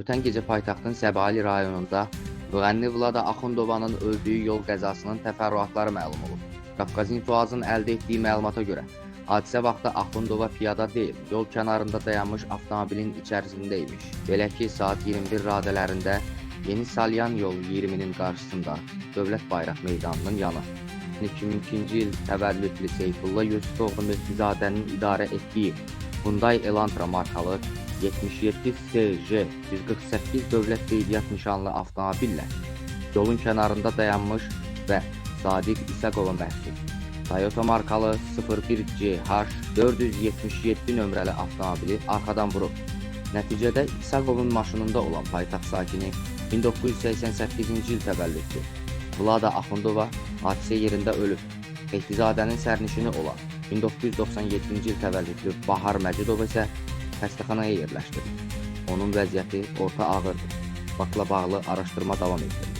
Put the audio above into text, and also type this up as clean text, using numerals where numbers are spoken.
Ötən gecə paytaxtın Səbaili rayonunda müğənni Vlada Axundovanın öldüyü yol qəzasının təfərrüatları məlum olub. Qafqaz.info-azın əldə etdiyi məlumata görə, hadisə vaxtı Axundova piyada deyil, yol kənarında dayanmış avtomobilin içərisində imiş. Belə ki, saat 21 radələrində Yeni Salyan yolu 20-nin qarşısında Dövlət Bayraq Meydanının yanı 2002-ci il təvəllüdlü Seyfulla Yusufoğlu Mehdizadənin idarə etdiyi Hyundai Elantra markalı 77 SJ 148 dövlət qeydiyyat nişanlı avtomobillə yolun kənarında dayanmış və Sadiq İsaqova məxsus Toyota markalı 01CH 477 nömrəli avtomobili arxadan vurub. Nəticədə İsaqovun maşınında olan paytaxt sakini 1988-ci il təvəllüdlü Vlada Axundova hadisə yerində ölüb. Mehdizadənin sərnişini olan 1997-ci il təvəllüdlü Bahar Məcidova isə xəstəxanaya yerləşdirilib. Onun vəziyyəti orta ağırdır. Faktla bağlı araşdırma davam edilir.